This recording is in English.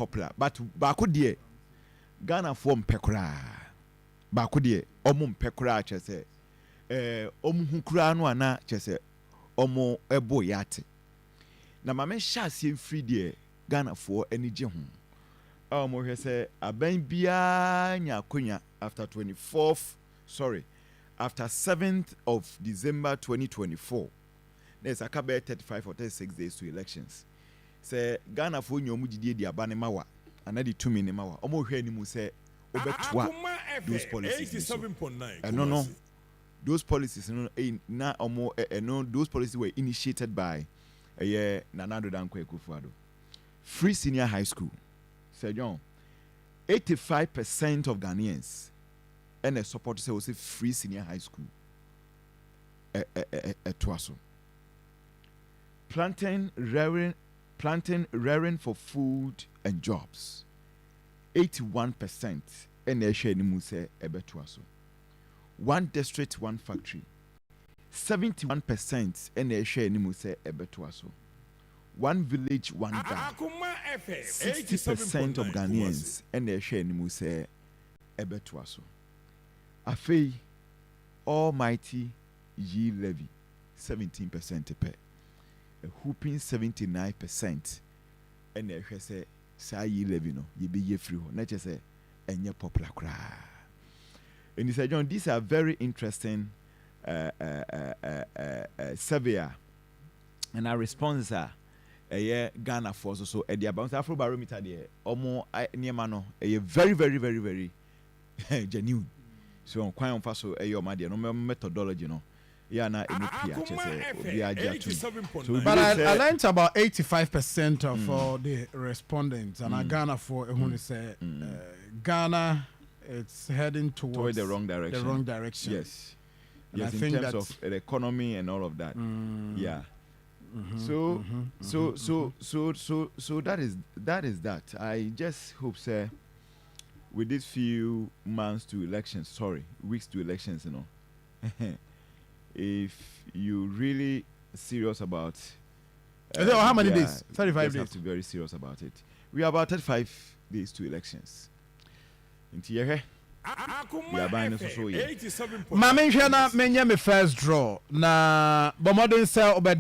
popular, but baako de Ghana for mpekura baako de omo mpekura chese omo hukura no ana chese omo ebo yate na mame hyase free de Ghana for enije ho omo hwe se aban bia nya konya after 7th of December 2024 there's a kabe 35 or 36 days to elections say Ghana for nyomu gidie di abane mawa anadi 2 minute mawa omo hwe animu say obetua those policies 87.9 no those policies no na omo no those policies were initiated by Nana Danko Akufo-Addo. Free senior high school say John 85% of Ghanaians and a support say was free senior high school Twaso planting rearing for food and jobs 81% and a share ni mu say Twaso one district one factory 71% and a share ni mu say Twaso one village one dam 60% of Ghanaians and a share ni mu say Twaso Afei almighty ye levy 17% pay a whooping 79% and a say say ye levy no ye be ye free ho na say enye popular kra and he said John these are very interesting survey and our responses are Ghana for so e dia bounce Afrobarometer there omo niema no very very very very genuine so on kwan fa so your ma no methodology no yeah na NPA say obi aja too so but I learned about 85% of the respondents and Ghana for who say Ghana it's heading toward the wrong direction. Yes. And yes, I in think terms of the economy and all of that. Yeah. So that is that. I just hope, sir, with these few weeks to elections, you know, if you really serious about how many days? 35 days. Have to be very serious about it. We are about 35 days to elections. Inti yehe ya bani so ye mame hwe na menye me first draw na bomodin say obeda